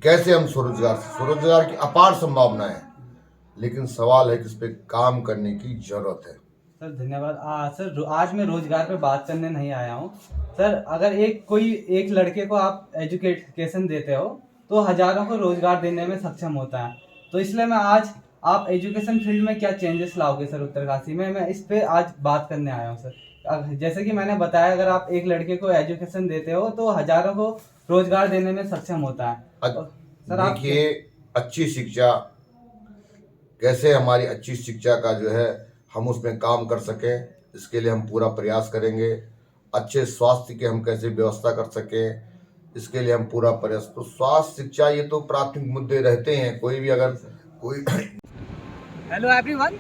कैसे हम स्वरोजगार की अपार संभावना है, लेकिन सवाल है कि इस पे काम करने की जरूरत है। सर धन्यवाद। सर आज मैं रोजगार पे बात करने नहीं आया हूँ। सर अगर एक लड़के को आप एजुकेशन देते हो तो हजारों को रोजगार देने में सक्षम होता है। तो इसलिए मैं आज आप एजुकेशन फील्ड में क्या चेंजेस लाओगे सर उत्तरकाशी में, मैं इस पे आज बात करने आया हूँ सर। जैसे कि मैंने बताया, अगर आप एक लड़के को एजुकेशन देते हो तो हजारों को रोजगार देने में सक्षम होता है। और सर आप देखिए, अच्छी शिक्षा कैसे, हमारी अच्छी शिक्षा का जो है हम उसमें काम कर सकें, इसके लिए हम पूरा प्रयास करेंगे। अच्छे स्वास्थ्य की हम कैसे व्यवस्था कर सकें, इसके लिए हम पूरा प्रयास। तो स्वास्थ्य, शिक्षा, ये तो प्राथमिक मुद्दे रहते हैं। कोई भी अगर कोई हेलो एवरीवन,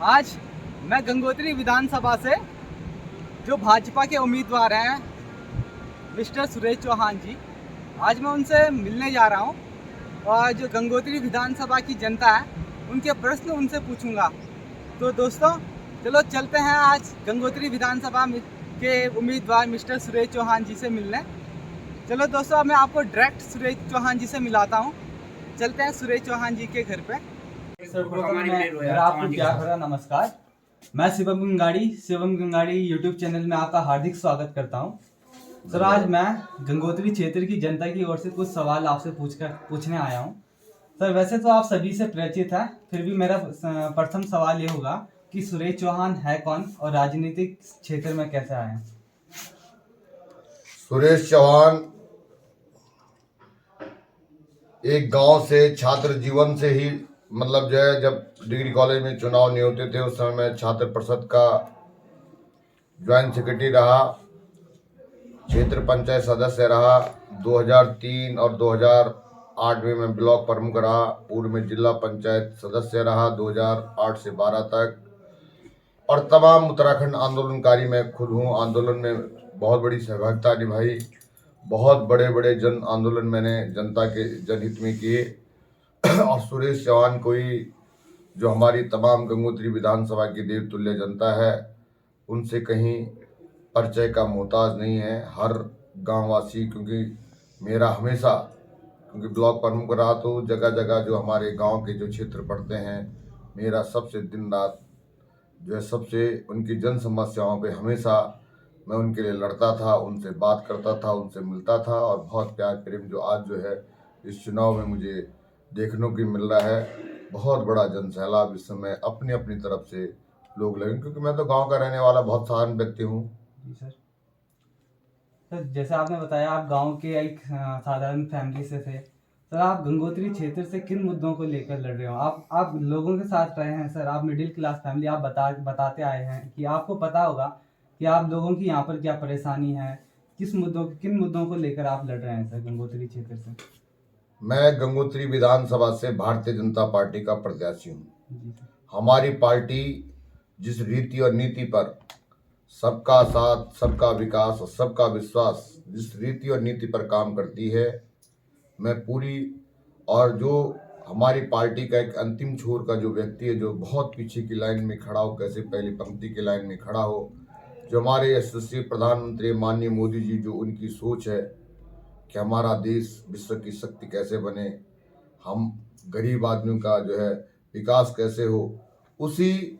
आज मैं गंगोत्री विधानसभा से जो भाजपा के उम्मीदवार हैं मिस्टर सुरेश चौहान जी, आज मैं उनसे मिलने जा रहा हूं और जो गंगोत्री विधानसभा की जनता है उनके प्रश्न उनसे पूछूंगा। तो दोस्तों चलो चलते हैं आज गंगोत्री विधानसभा के उम्मीदवार मिस्टर सुरेश चौहान जी से मिलने। चलो दोस्तों, अब मैं आपको डायरेक्ट सुरेश चौहान जी से मिलाता हूँ। चलते हैं सुरेश चौहान जी के घर पे। मेरा आपको प्यार भरा नमस्कार। मैं शिवम गंगाड़ी यूट्यूब चैनल में आपका हार्दिक स्वागत करता हूं। सर आज मैं गंगोत्री क्षेत्र की जनता की ओर से कुछ सवाल आपसे पूछने आया हूं। सर वैसे तो आप सभी से परिचित हैं, फिर भी मेरा प्रथम सवाल ये होगा कि सुरेश चौहान है कौन और राजनीतिक क्षेत्र में कैसे आए हैं? सुरेश चौहान एक गांव से, छात्र जीवन से ही, मतलब जो है, जब डिग्री कॉलेज में चुनाव नहीं होते थे उस समय मैं छात्र परिषद का ज्वाइंट सेक्रेटरी रहा, क्षेत्र पंचायत सदस्य रहा। 2003 और 2008 में मैं ब्लॉक प्रमुख रहा। पूर्व में जिला पंचायत सदस्य रहा 2008 से 12 तक। और तमाम उत्तराखंड आंदोलनकारी मैं खुद हूँ। आंदोलन में बहुत बड़ी सहभागिता निभाई। बहुत बड़े बड़े जन आंदोलन मैंने जनता के जनहित में किए। और सुरेश चौहान कोई, जो हमारी तमाम गंगोत्री विधानसभा की देवतुल्य जनता है, उनसे कहीं परिचय का मोहताज नहीं है। हर गांववासी, क्योंकि मेरा हमेशा, क्योंकि ब्लॉक प्रमुख रहा, तो जगह जगह जो हमारे गांव के जो क्षेत्र पड़ते हैं, मेरा सबसे दिन रात जो है, सबसे उनकी जन समस्याओं पे हमेशा मैं उनके लिए लड़ता था, उनसे बात करता था, उनसे मिलता था। और बहुत प्यार प्रेम जो आज जो है इस चुनाव में मुझे देखने को मिल रहा है। बहुत बड़ा जन सैलाब इस समय अपनी अपनी तरफ से लोग लगे, क्योंकि मैं तो गांव का रहने वाला बहुत साधारण व्यक्ति हूँ। जी सर। सर जैसे आपने बताया आप गांव के एक साधारण फैमिली से थे। सर आप गंगोत्री क्षेत्र से किन मुद्दों को लेकर लड़ रहे हो? आप लोगों के साथ रहे हैं सर, आप मिडिल क्लास फैमिली, आप बताते आए हैं कि आपको पता होगा कि आप लोगों की यहाँ पर क्या परेशानी है, किन मुद्दों को लेकर आप लड़ रहे हैं सर गंगोत्री क्षेत्र से? मैं गंगोत्री विधानसभा से भारतीय जनता पार्टी का प्रत्याशी हूँ। जी सर। हमारी पार्टी जिस रीति और नीति पर सबका साथ, सबका विकास और सबका विश्वास, जिस रीति और नीति पर काम करती है, मैं पूरी, और जो हमारी पार्टी का एक अंतिम छोर का जो व्यक्ति है, जो बहुत पीछे की लाइन में खड़ा हो, कैसे पहली पंक्ति की लाइन में खड़ा हो, जो हमारे यशस्वी प्रधानमंत्री माननीय मोदी जी, जो उनकी सोच है कि हमारा देश विश्व की शक्ति कैसे बने, हम गरीब आदमियों का जो है विकास कैसे हो, उसी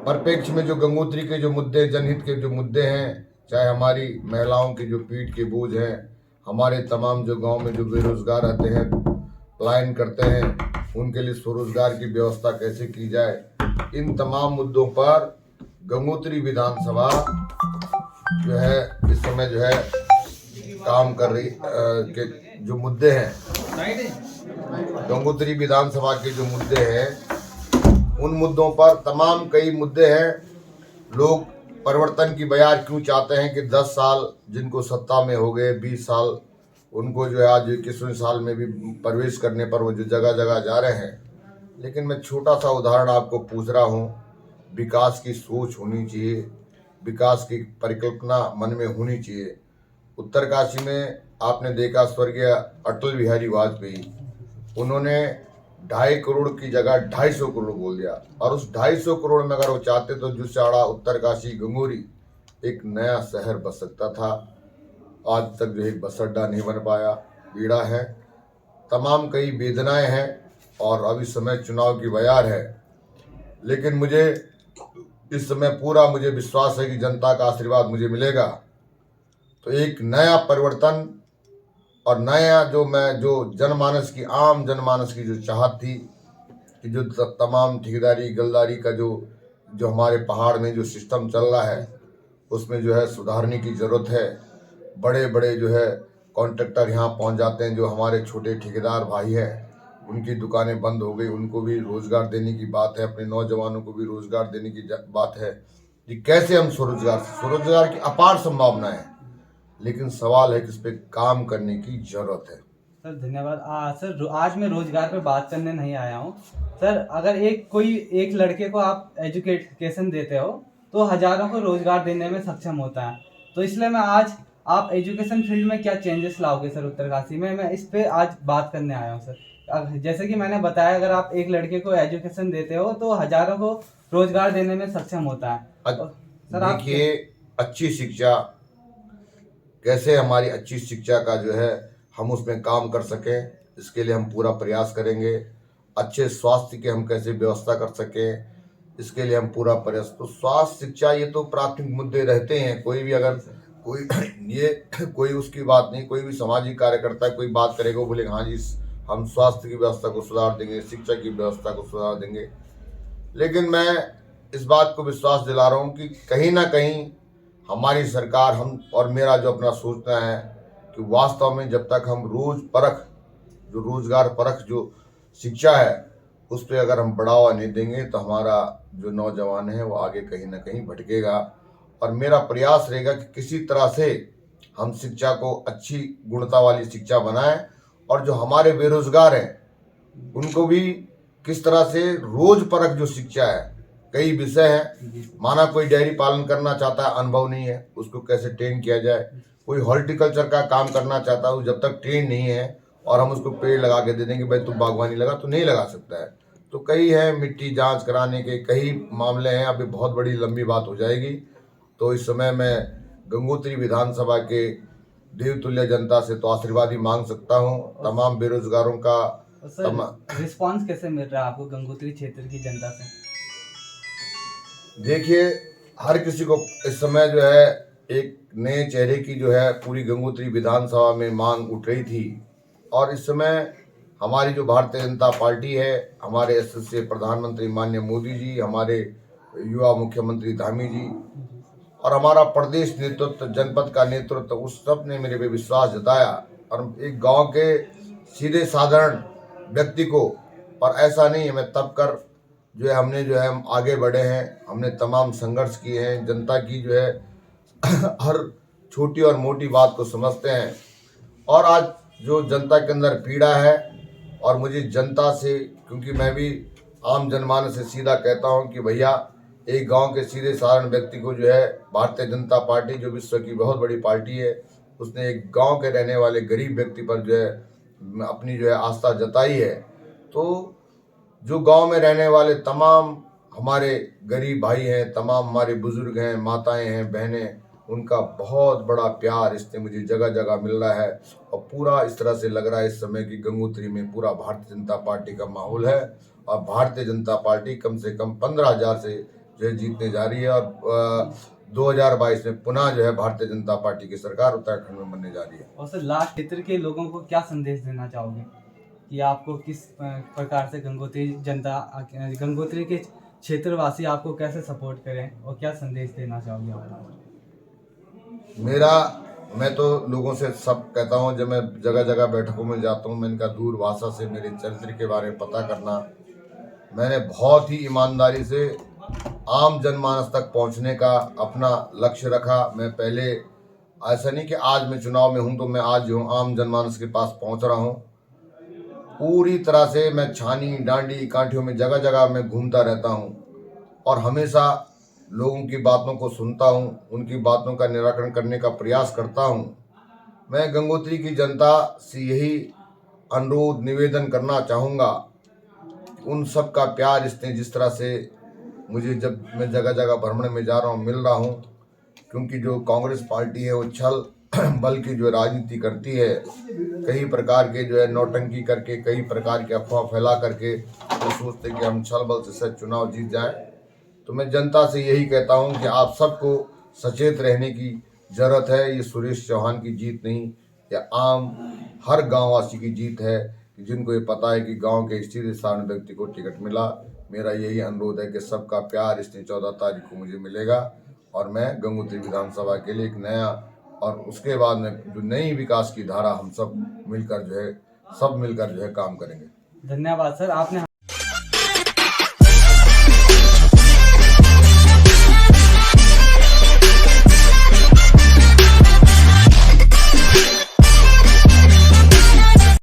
परिप्रेक्ष्य में जो गंगोत्री के जो मुद्दे, जनहित के जो मुद्दे हैं, चाहे हमारी महिलाओं की जो पीठ के बोझ हैं, हमारे तमाम जो गांव में जो बेरोजगार रहते हैं, पलायन करते हैं, उनके लिए स्वरोजगार की व्यवस्था कैसे की जाए, इन तमाम मुद्दों पर गंगोत्री विधानसभा जो है इस समय जो है काम कर रही के जो मुद्दे हैं, गंगोत्री विधानसभा के जो मुद्दे हैं, उन मुद्दों पर तमाम कई मुद्दे हैं। लोग परिवर्तन की बयार क्यों चाहते हैं कि 10 साल जिनको सत्ता में हो गए, 20 साल उनको जो है आज 21वें साल में भी प्रवेश करने पर वो जो जगह जगह जा रहे हैं। लेकिन मैं छोटा सा उदाहरण आपको पूछ रहा हूँ। विकास की सोच होनी चाहिए, विकास की परिकल्पना मन में होनी चाहिए। उत्तरकाशी में आपने देखा स्वर्गीय अटल बिहारी वाजपेयी, उन्होंने 2.5 करोड़ की जगह 250 करोड़ बोल दिया। और उस 250 करोड़ में अगर वो चाहते तो जुसाड़ा, उत्तरकाशी, गंगोरी एक नया शहर बस सकता था। आज तक जो एक बस अड्डा नहीं बन पाया, पीड़ा है। तमाम कई वेदनाएं हैं और अभी समय चुनाव की बयार है, लेकिन मुझे इस समय पूरा मुझे विश्वास है कि जनता का आशीर्वाद मुझे मिलेगा। तो एक नया परिवर्तन और नया जो जनमानस की आम जनमानस की जो चाहत थी कि जो तमाम ठेकेदारी गलदारी का जो जो हमारे पहाड़ में जो सिस्टम चल रहा है उसमें जो है सुधारने की ज़रूरत है। बड़े बड़े जो है कॉन्ट्रैक्टर यहाँ पहुँच जाते हैं, जो हमारे छोटे ठेकेदार भाई हैं उनकी दुकानें बंद हो गई, उनको भी रोज़गार देने की बात है, अपने नौजवानों को भी रोज़गार देने की बात है कि कैसे हम स्वरोजगार की अपार संभावना है, लेकिन सवाल है कि इस पर काम करने की ज़रूरत है। सर धन्यवाद। सर आज मैं रोजगार पे बात करने नहीं आया हूँ सर। अगर एक लड़के को आप एजुकेशन देते हो तो हजारों को रोजगार देने में सक्षम होता है। तो इसलिए मैं आज आप एजुकेशन फील्ड में क्या चेंजेस लाओगे सर उत्तरकाशी में, मैं इस पे आज बात करने आया हूँ सर। जैसे कि मैंने बताया, अगर आप एक लड़के को एजुकेशन देते हो तो हजारों को रोजगार देने में सक्षम होता है। तो सर आप देखिए, अच्छी शिक्षा कैसे, हमारी अच्छी शिक्षा का जो है हम उसमें काम कर सकें, इसके लिए हम पूरा प्रयास करेंगे। अच्छे स्वास्थ्य की हम कैसे व्यवस्था कर सकें, इसके लिए हम पूरा प्रयास। तो स्वास्थ्य शिक्षा ये तो प्राथमिक मुद्दे रहते हैं। कोई भी अगर कोई ये कोई उसकी बात नहीं, कोई भी सामाजिक कार्यकर्ता कोई बात करेगा वो बोलेगा हाँ जी हम स्वास्थ्य की व्यवस्था को सुधार देंगे, शिक्षा की व्यवस्था को सुधार देंगे। लेकिन मैं इस बात को विश्वास दिला रहा हूँ कि कहीं ना कहीं हमारी सरकार, हम और मेरा जो अपना सोचना है कि वास्तव में जब तक हम रोजगार परख जो शिक्षा है उस पर अगर हम बढ़ावा नहीं देंगे तो हमारा जो नौजवान है वो आगे कहीं ना कहीं भटकेगा। और मेरा प्रयास रहेगा कि किसी तरह से हम शिक्षा को अच्छी गुणवत्ता वाली शिक्षा बनाएं और जो हमारे बेरोजगार हैं उनको भी किस तरह से रोज परख जो शिक्षा है, कई विषय हैं। माना कोई डेयरी पालन करना चाहता है, अनुभव नहीं है, उसको कैसे ट्रेन किया जाए। कोई हॉर्टिकल्चर का काम करना चाहता है, जब तक ट्रेन नहीं है और हम उसको पेड़ लगा के दे देंगे भाई तुम बागवानी लगा, तो नहीं लगा सकता है। तो कई है मिट्टी जांच कराने के कई मामले हैं, अभी बहुत बड़ी लंबी बात हो जाएगी। तो इस समय मैं गंगोत्री विधानसभा के देवतुल्य जनता से तो आशीर्वाद ही मांग सकता हूँ। तमाम बेरोजगारों का रिस्पांस कैसे मिल रहा है आपको गंगोत्री क्षेत्र की जनता से? देखिए, हर किसी को इस समय जो है एक नए चेहरे की जो है पूरी गंगोत्री विधानसभा में मांग उठ रही थी। और इस समय हमारी जो भारतीय जनता पार्टी है, हमारे यशस्वी प्रधानमंत्री माननीय मोदी जी, हमारे युवा मुख्यमंत्री धामी जी और हमारा प्रदेश नेतृत्व, जनपद का नेतृत्व, उस सब ने मेरे पे विश्वास जताया। और एक गांव के सीधे साधारण व्यक्ति को, और ऐसा नहीं है मैं तब कर जो है हमने जो है हम आगे बढ़े हैं, हमने तमाम संघर्ष किए हैं, जनता की जो है हर छोटी और मोटी बात को समझते हैं। और आज जो जनता के अंदर पीड़ा है, और मुझे जनता से, क्योंकि मैं भी आम जनमानस से सीधा कहता हूं कि भैया एक गांव के सीधे साधारण व्यक्ति को जो है भारतीय जनता पार्टी जो विश्व की बहुत बड़ी पार्टी है, उसने एक गांव के रहने वाले गरीब व्यक्ति पर जो है अपनी जो है आस्था जताई है। तो जो गांव में रहने वाले तमाम हमारे गरीब भाई हैं, तमाम हमारे बुजुर्ग हैं, माताएं हैं, बहनें, उनका बहुत बड़ा प्यार इससे मुझे जगह जगह मिल रहा है। और पूरा इस तरह से लग रहा है इस समय की गंगोत्री में पूरा भारतीय जनता पार्टी का माहौल है। और भारतीय जनता पार्टी कम से कम 15,000 से जो है जीतने जा रही है। और 2022 में पुनः जो है भारतीय जनता पार्टी की सरकार उत्तराखंड में बनने जा रही है। और सर लास्ट क्षेत्र के लोगों को क्या संदेश देना चाहोगे कि आपको किस प्रकार से गंगोत्री के क्षेत्रवासी आपको कैसे सपोर्ट करें, और क्या संदेश देना चाहोगे आप? मैं तो लोगों से सब कहता हूँ, जब मैं जगह जगह बैठकों में जाता हूँ, मैं इनका दूरभाषा से मेरे चरित्र के बारे में पता करना, मैंने बहुत ही ईमानदारी से आम जनमानस तक पहुँचने का अपना लक्ष्य रखा। मैं पहले ऐसा नहीं कि आज मैं चुनाव में हूँ तो मैं आज जो आम जनमानस के पास पहुँच रहा हूँ। पूरी तरह से मैं छानी डांडी कांठियों में जगह जगह मैं घूमता रहता हूँ और हमेशा लोगों की बातों को सुनता हूँ, उनकी बातों का निराकरण करने का प्रयास करता हूँ। मैं गंगोत्री की जनता से यही अनुरोध निवेदन करना चाहूँगा, उन सब का प्यार इसने जिस तरह से मुझे, जब मैं जगह जगह भ्रमण में जा रहा हूँ, मिल रहा हूँ, क्योंकि जो कांग्रेस पार्टी है वो छल बल की जो राजनीति करती है, कई प्रकार के जो है नौटंकी करके, कई प्रकार की अफवाह फैला करके वो सोचते कि हम छल बल से चुनाव जीत जाए। तो मैं जनता से यही कहता हूं कि आप सबको सचेत रहने की जरूरत है। ये सुरेश चौहान की जीत नहीं, या आम हर गांववासी की जीत है कि जिनको ये पता है कि गांव के स्थिर साधारण व्यक्ति को टिकट मिला। मेरा यही अनुरोध है कि सबका प्यार इसने 14 तारीख को मुझे मिलेगा और मैं गंगोत्री विधानसभा के लिए एक नया और उसके बाद में जो नई विकास की धारा हम सब मिलकर जो है काम करेंगे। धन्यवाद सर, आपने